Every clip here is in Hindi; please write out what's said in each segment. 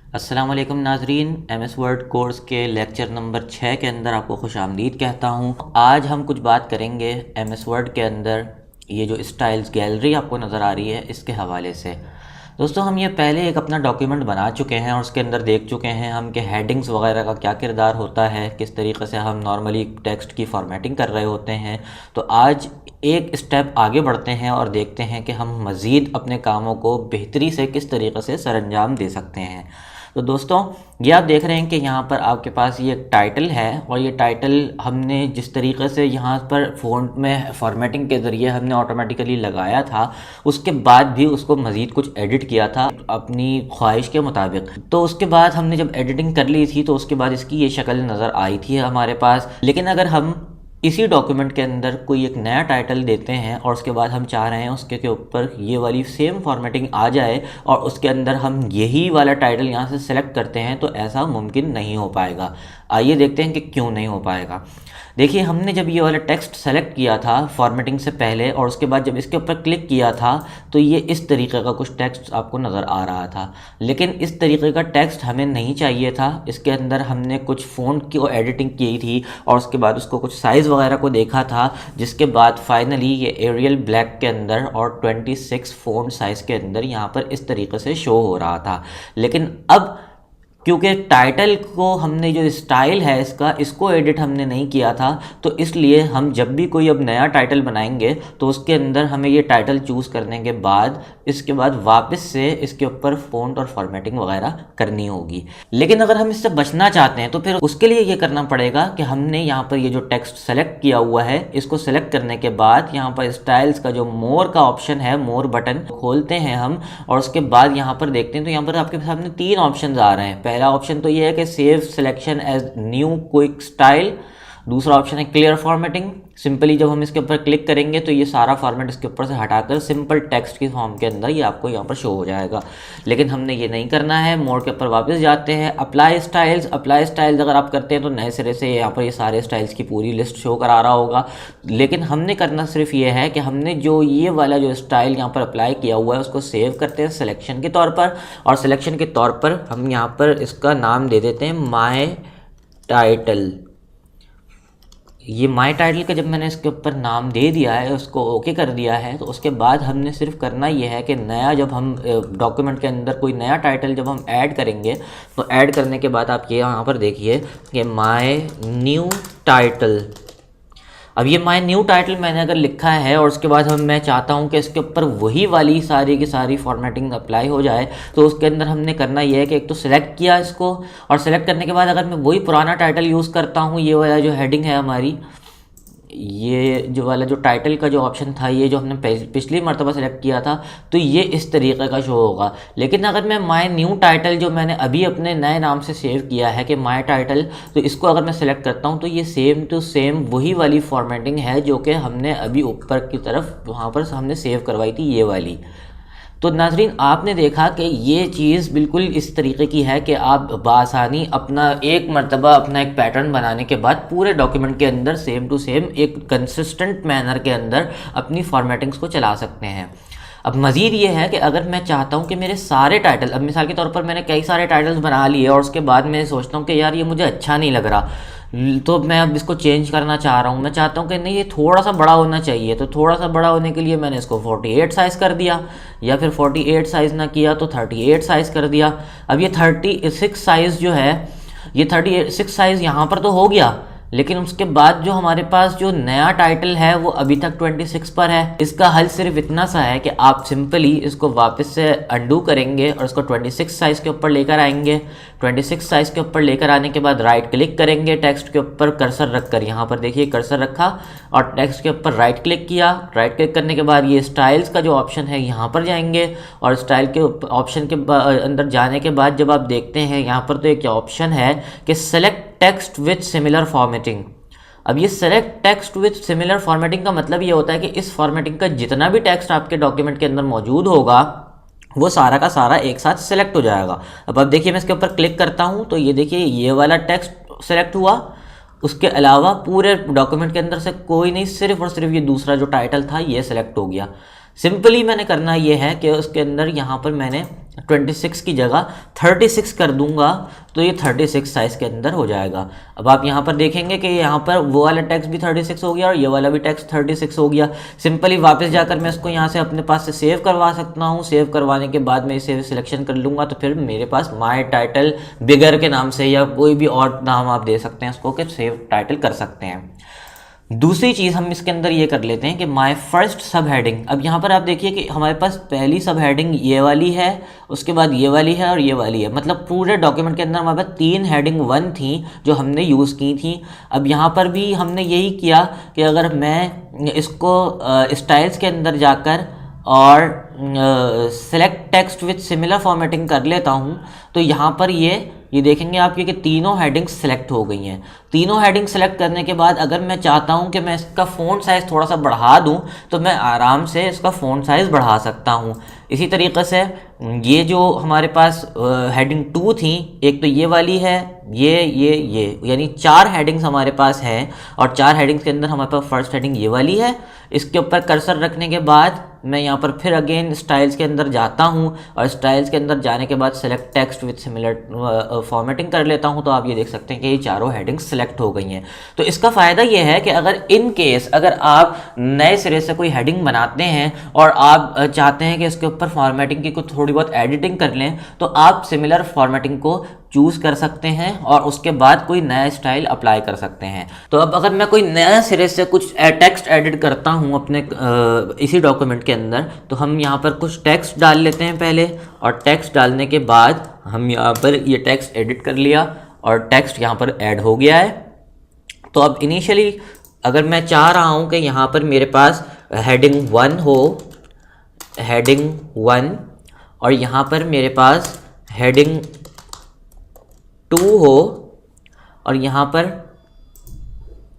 अस्सलाम वालेकुम नाजरीन, MS वर्ड कोर्स के लेक्चर नंबर 6 के अंदर आपको खुश आमदीद कहता हूँ। आज हम कुछ बात करेंगे MS वर्ड के अंदर ये जो स्टाइल्स गैलरी आपको नज़र आ रही है इसके हवाले से। दोस्तों, हम ये पहले एक अपना डॉक्यूमेंट बना चुके हैं और उसके अंदर देख चुके हैं हम कि हेडिंग्स वगैरह का क्या किरदार होता है, किस तरीके से हम नॉर्मली टेक्स्ट की फॉर्मेटिंग कर रहे होते हैं। तो आज एक स्टेप आगे बढ़ते हैं और देखते हैं कि हम मज़ीद अपने कामों को बेहतरी से किस तरीके से सरअंजाम दे सकते हैं। तो दोस्तों, ये आप देख रहे हैं कि यहाँ पर आपके पास ये टाइटल है और ये टाइटल हमने जिस तरीके से यहाँ पर फ़ॉन्ट में फॉर्मेटिंग के ज़रिए हमने ऑटोमेटिकली लगाया था, उसके बाद भी उसको मज़ीद कुछ एडिट किया था अपनी ख्वाहिश के मुताबिक। तो उसके बाद हमने जब एडिटिंग कर ली थी तो उसके बाद इसकी ये शक्ल नज़र आई थी हमारे पास। लेकिन अगर हम इसी डॉक्यूमेंट के अंदर कोई एक नया टाइटल देते हैं और उसके बाद हम चाह रहे हैं उसके के ऊपर ये वाली सेम फॉर्मेटिंग आ जाए और उसके अंदर हम यही वाला टाइटल यहाँ से सेलेक्ट करते हैं, तो ऐसा मुमकिन नहीं हो पाएगा। आइए देखते हैं कि क्यों नहीं हो पाएगा। देखिए, हमने जब ये वाला टेक्स्ट सेलेक्ट किया था फॉर्मेटिंग से पहले और उसके बाद जब इसके ऊपर क्लिक किया था तो ये इस तरीके का कुछ टेक्स्ट आपको नज़र आ रहा था। लेकिन इस तरीके का टेक्स्ट हमें नहीं चाहिए था। इसके अंदर हमने कुछ फ़ॉन्ट की एडिटिंग की थी और उसके बाद उसको कुछ साइज़ वगैरह को देखा था, जिसके बाद फाइनली ये एरियल ब्लैक के अंदर और 26 फ़ॉन्ट साइज़ के अंदर यहाँ पर इस तरीके से शो हो रहा था। लेकिन अब क्योंकि टाइटल को हमने जो स्टाइल है इसको एडिट हमने नहीं किया था, तो इसलिए हम जब भी कोई अब नया टाइटल बनाएंगे तो उसके अंदर हमें ये टाइटल चूज़ करने के बाद इसके बाद वापस से इसके ऊपर फ़ॉन्ट और फॉर्मेटिंग वगैरह करनी होगी। लेकिन अगर हम इससे बचना चाहते हैं तो फिर उसके लिए ये करना पड़ेगा कि हमने यहाँ पर ये जो टेक्स्ट सेलेक्ट किया हुआ है इसको सेलेक्ट करने के बाद यहाँ पर स्टाइल्स का जो मोर का ऑप्शन है, मोर बटन खोलते हैं हम और उसके बाद यहाँ पर देखते हैं तो यहाँ पर आपके सामने 3 ऑप्शन आ रहे हैं। पहला ऑप्शन तो ये है कि save selection as new quick style. दूसरा ऑप्शन है क्लियर फॉर्मेटिंग। सिंपली जब हम इसके ऊपर क्लिक करेंगे तो ये सारा फॉर्मेट इसके ऊपर से हटाकर सिंपल टेक्स्ट की फॉर्म के अंदर ये आपको यहाँ पर शो हो जाएगा। लेकिन हमने ये नहीं करना है। मोड के ऊपर वापस जाते हैं, अप्लाई स्टाइल्स। अप्लाई स्टाइल्स अगर आप करते हैं तो नए सिरे से यहाँ पर ये सारे स्टाइल्स की पूरी लिस्ट शो करा रहा होगा। लेकिन हमने करना सिर्फ ये है कि हमने जो ये वाला जो स्टाइल यहाँ पर अप्लाई किया हुआ है उसको सेव करते हैं सिलेक्शन के तौर पर, और सिलेक्शन के तौर पर हम यहाँ पर इसका नाम दे देते हैं माई टाइटल। ये माई टाइटल का जब मैंने इसके ऊपर नाम दे दिया है, उसको ओके कर दिया है, तो उसके बाद हमने सिर्फ करना ये है कि नया जब हम डॉक्यूमेंट के अंदर कोई नया टाइटल जब हम ऐड करेंगे तो ऐड करने के बाद आप ये यहाँ पर देखिए कि माई न्यू टाइटल। अब ये माई न्यू टाइटल मैंने अगर लिखा है और उसके बाद मैं चाहता हूँ कि इसके ऊपर वही वाली सारी की सारी फॉर्मेटिंग अप्लाई हो जाए, तो उसके अंदर हमने करना ये है कि एक तो सिलेक्ट किया इसको, और सिलेक्ट करने के बाद अगर मैं वही पुराना टाइटल यूज़ करता हूँ, ये वाला जो हेडिंग है हमारी, ये जो वाला जो टाइटल का जो ऑप्शन था, ये जो हमने पिछली मरतबा सेलेक्ट किया था, तो ये इस तरीके का शो होगा। लेकिन अगर मैं माई न्यू टाइटल जो मैंने अभी अपने नए नाम से सेव किया है कि माई टाइटल, तो इसको अगर मैं सेलेक्ट करता हूँ तो ये सेम टू सेम वही वाली फॉर्मेटिंग है जो कि हमने अभी ऊपर की तरफ वहाँ पर हमने सेव करवाई थी, ये वाली। तो नाजरीन, आपने देखा कि ये चीज़ बिल्कुल इस तरीके की है कि आप बआसानी अपना एक मरतबा अपना एक पैटर्न बनाने के बाद पूरे डॉक्यूमेंट के अंदर सेम टू सेम एक कंसिस्टेंट मैनर के अंदर अपनी फॉर्मेटिंग्स को चला सकते हैं। अब मज़ीद ये है कि अगर मैं चाहता हूँ कि मेरे सारे टाइटल, अब मिसाल के तौर पर मैंने कई सारे टाइटल्स बना लिए और उसके बाद मैं सोचता हूँ कि यार ये मुझे अच्छा नहीं लग रहा, तो मैं अब इसको चेंज करना चाह रहा हूँ। मैं चाहता हूँ कि नहीं, ये थोड़ा सा बड़ा होना चाहिए, तो थोड़ा सा बड़ा होने के लिए मैंने इसको 48 साइज़ कर दिया, या फिर 48 साइज़ ना किया तो 38 साइज़ कर दिया। अब ये 36 साइज़ जो है, ये 36 साइज़ यहाँ पर तो हो गया, लेकिन उसके बाद जो हमारे पास जो नया टाइटल है वो अभी तक 26 पर है। इसका हल सिर्फ इतना सा है कि आप सिंपली इसको वापस से अंडू करेंगे और इसको 26 साइज़ के ऊपर लेकर आएंगे। 26 साइज़ के ऊपर लेकर आने के बाद राइट क्लिक करेंगे, टेक्स्ट के ऊपर कर्सर रखकर, यहाँ पर देखिए कर्सर रखा और टेक्स्ट के ऊपर राइट क्लिक किया। राइट क्लिक करने के बाद ये स्टाइल्स का जो ऑप्शन है यहाँ पर जाएंगे और स्टाइल के ऑप्शन के अंदर जाने के बाद जब आप देखते हैं यहाँ पर तो एक ऑप्शन है कि select text with similar formatting. अब ये select text with similar formatting का मतलब ये होता है कि इस फॉर्मेटिंग का जितना भी टेक्स्ट आपके डॉक्यूमेंट के अंदर मौजूद होगा वो सारा का सारा एक साथ सेलेक्ट हो जाएगा। अब आप देखिए, मैं इसके ऊपर क्लिक करता हूँ तो ये देखिए ये वाला टेक्स्ट सेलेक्ट हुआ, उसके अलावा पूरे डॉक्यूमेंट के अंदर से कोई नहीं, सिर्फ और सिर्फ ये दूसरा जो टाइटल था ये सेलेक्ट हो गया। सिंपली मैंने करना ये है कि उसके अंदर यहाँ पर मैंने 26 की जगह 36 कर दूंगा, तो ये 36 साइज़ के अंदर हो जाएगा। अब आप यहाँ पर देखेंगे कि यहाँ पर वो वाला टेक्स्ट भी 36 हो गया और ये वाला भी टेक्स्ट 36 हो गया। सिंपली वापस जाकर मैं इसको यहाँ से अपने पास से सेव करवा सकता हूँ। सेव करवाने के बाद मैं इसे सिलेक्शन कर लूँगा, तो फिर मेरे पास माई टाइटल बिगर के नाम से या कोई भी और नाम आप दे सकते हैं उसको, कि सेव टाइटल कर सकते हैं। दूसरी चीज़ हम इसके अंदर ये कर लेते हैं कि माय फर्स्ट सब हेडिंग। अब यहाँ पर आप देखिए कि हमारे पास पहली सब हेडिंग ये वाली है, उसके बाद ये वाली है और ये वाली है। मतलब पूरे डॉक्यूमेंट के अंदर हमारे पास 3 हेडिंग 1 थी जो हमने यूज़ की थी। अब यहाँ पर भी हमने यही किया कि अगर मैं इसको स्टाइल्स के अंदर जाकर और select text with similar formatting कर लेता हूँ, तो यहाँ पर ये देखेंगे आप कि तीनों हेडिंग्स सेलेक्ट हो गई हैं। तीनों हेडिंग सेलेक्ट करने के बाद अगर मैं चाहता हूं कि मैं इसका फ़ॉन्ट साइज़ थोड़ा सा बढ़ा दूं, तो मैं आराम से इसका फ़ॉन्ट साइज़ बढ़ा सकता हूं। इसी तरीके से ये जो हमारे पास हेडिंग 2 थी, एक तो ये वाली है, ये यानी 4 हेडिंग्स हमारे पास हैं और 4 हेडिंग्स के अंदर हमारे पास फर्स्ट हेडिंग ये वाली है। इसके ऊपर कर्सर रखने के बाद मैं यहाँ पर फिर अगेन स्टाइल्स के अंदर जाता हूँ और स्टाइल्स के अंदर जाने के बाद select text with similar formatting कर लेता हूँ, तो आप ये देख सकते हैं कि ये चारों हेडिंग्स सेलेक्ट हो गई हैं। तो इसका फ़ायदा ये है कि अगर इन केस अगर आप नए सिरे से कोई हेडिंग बनाते हैं और आप चाहते हैं कि इसके ऊपर फॉर्मेटिंग की कुछ थोड़ी बहुत एडिटिंग कर लें, तो आप सिमिलर फॉर्मेटिंग को चूज़ कर सकते हैं और उसके बाद कोई नया स्टाइल अप्लाई कर सकते हैं। तो अब अगर मैं कोई नया सिरे से कुछ टेक्स्ट एडिट करता हूं अपने इसी डॉक्यूमेंट के अंदर, तो हम यहाँ पर कुछ टेक्स्ट डाल लेते हैं पहले, और टेक्स्ट डालने के बाद हम यहाँ पर ये टेक्स्ट एडिट कर लिया और टेक्स्ट यहाँ पर ऐड हो गया है। तो अब इनिशियली अगर मैं चाह रहा हूँ कि यहाँ पर मेरे पास हेडिंग 1 हो, हेडिंग 1, और यहाँ पर मेरे पास हेडिंग 2 हो, और यहाँ पर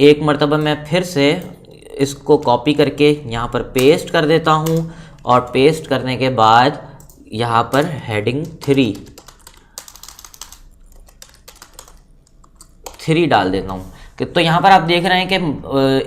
एक मर्तबा मैं फिर से इसको कॉपी करके यहाँ पर पेस्ट कर देता हूँ और पेस्ट करने के बाद यहाँ पर हेडिंग 3 डाल देता हूँ। तो यहाँ पर आप देख रहे हैं कि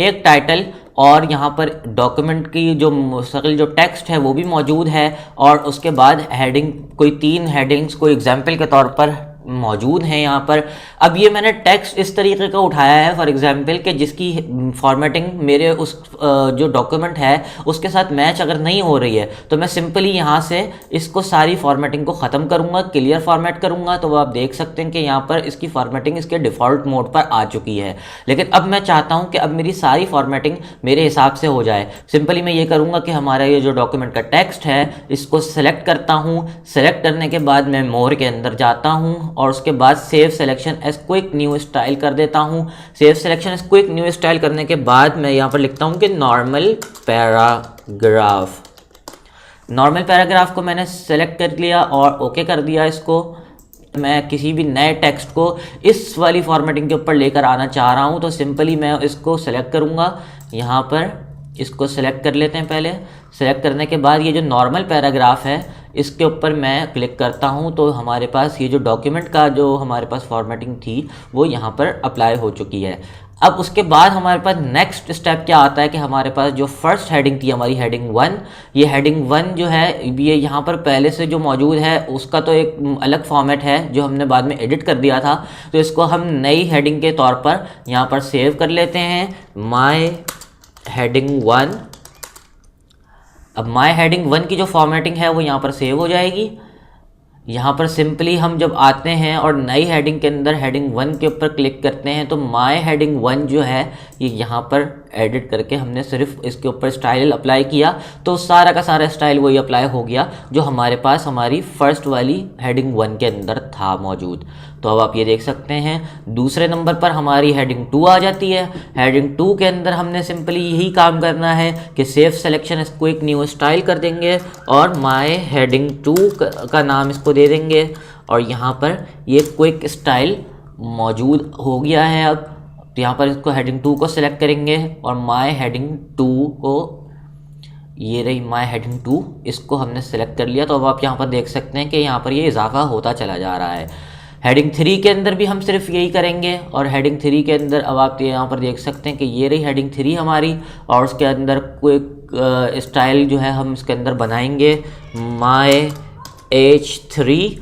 एक टाइटल और यहाँ पर डॉक्यूमेंट की जो मुस्तकिल जो टेक्स्ट है वो भी मौजूद है, और उसके बाद हेडिंग कोई 3 हेडिंग्स कोई एग्जाम्पल के तौर पर मौजूद हैं यहाँ पर। अब ये मैंने टेक्स्ट इस तरीके का उठाया है फॉर एग्जांपल कि जिसकी फॉर्मेटिंग मेरे उस जो डॉक्यूमेंट है उसके साथ मैच अगर नहीं हो रही है, तो मैं सिंपली यहाँ से इसको सारी फॉर्मेटिंग को ख़त्म करूँगा, क्लियर फॉर्मेट करूँगा, तो आप देख सकते हैं कि यहाँ पर इसकी फॉर्मेटिंग इसके डिफ़ॉल्ट मोड पर आ चुकी है। लेकिन अब मैं चाहता हूँ कि अब मेरी सारी फॉर्मेटिंग मेरे हिसाब से हो जाए। सिंपली मैं ये करूँगा कि हमारा ये जो डॉक्यूमेंट का टेक्स्ट है इसको सेलेक्ट करता हूँ। सेलेक्ट करने के बाद मैं मोर के अंदर जाता हूँ और उसके बाद save selection as quick new style कर देता हूँ। Save selection as quick new style करने के बाद मैं यहाँ पर लिखता हूँ कि नॉर्मल पैराग्राफ। नॉर्मल पैराग्राफ को मैंने सेलेक्ट कर लिया और ओके कर दिया। इसको मैं किसी भी नए टेक्स्ट को इस वाली फॉर्मेटिंग के ऊपर लेकर आना चाह रहा हूँ, तो सिंपली मैं इसको सेलेक्ट करूँगा। यहाँ पर इसको सेलेक्ट कर लेते हैं पहले। सेलेक्ट करने के बाद ये जो नॉर्मल पैराग्राफ है इसके ऊपर मैं क्लिक करता हूँ, तो हमारे पास ये जो डॉक्यूमेंट का जो हमारे पास फॉर्मेटिंग थी वो यहाँ पर अप्लाई हो चुकी है। अब उसके बाद हमारे पास नेक्स्ट स्टेप क्या आता है कि हमारे पास जो फर्स्ट हेडिंग थी हमारी हेडिंग 1, ये हेडिंग 1 जो है ये यहाँ पर पहले से जो मौजूद है उसका तो एक अलग फॉर्मेट है जो हमने बाद में एडिट कर दिया था। तो इसको हम नई हेडिंग के तौर पर यहाँ पर सेव कर लेते हैं, माई हेडिंग 1। अब माई हेडिंग 1 की जो फॉर्मेटिंग है वो यहाँ पर सेव हो जाएगी। यहाँ पर सिंपली हम जब आते हैं और नई हेडिंग के अंदर हेडिंग 1 के ऊपर क्लिक करते हैं, तो माई हेडिंग 1 जो है ये यहाँ पर एडिट करके हमने सिर्फ इसके ऊपर स्टाइल अप्लाई किया, तो सारा का सारा स्टाइल वही अप्लाई हो गया जो हमारे पास हमारी फर्स्ट वाली हेडिंग 1 के अंदर था मौजूद। तो अब आप ये देख सकते हैं दूसरे नंबर पर हमारी हेडिंग 2 आ जाती है। हेडिंग 2 के अंदर हमने सिंपली यही काम करना है कि save selection quick new style कर देंगे और माई हेडिंग 2 का नाम इसको दे देंगे, और यहाँ पर ये क्विक स्टाइल मौजूद हो गया है। अब तो यहाँ पर इसको हेडिंग 2 को सिलेक्ट करेंगे और माई हेडिंग 2 को, ये रही माई हेडिंग 2, इसको हमने सेलेक्ट कर लिया। तो अब आप यहाँ पर देख सकते हैं कि यहाँ पर ये इजाफा होता चला जा रहा है। हेडिंग 3 के अंदर भी हम सिर्फ यही करेंगे, और हेडिंग 3 के अंदर अब आप यहाँ पर देख सकते हैं कि ये रही हेडिंग 3 हमारी, और उसके अंदर क्विक स्टाइल जो है हम इसके अंदर बनाएंगे माई H3।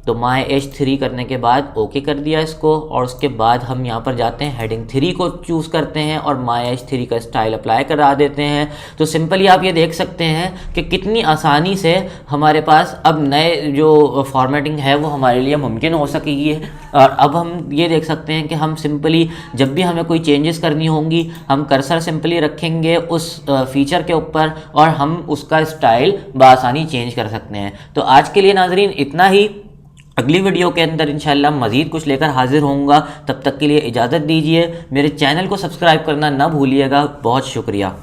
तो माई H3 करने के बाद ओके कर दिया इसको, और उसके बाद हम यहाँ पर जाते हैं हेडिंग 3 को चूज़ करते हैं और माई H3 का स्टाइल अप्लाई करा देते हैं। तो सिंपली आप ये देख सकते हैं कि कितनी आसानी से हमारे पास अब नए जो फॉर्मेटिंग है वो हमारे लिए मुमकिन हो सकेगी। और अब हम ये देख सकते हैं कि हम सिंपली जब भी हमें कोई चेंजेस करनी होंगी हम कर्सर सिंपली रखेंगे उस फीचर के ऊपर और हम उसका स्टाइल बआसानी चेंज कर सकते हैं। तो आज के लिए नाजरीन इतना ही। अगली वीडियो के अंदर इंशाल्लाह मज़ीद कुछ लेकर हाजिर होऊंगा। तब तक के लिए इजाज़त दीजिए। मेरे चैनल को सब्सक्राइब करना ना भूलिएगा। बहुत शुक्रिया।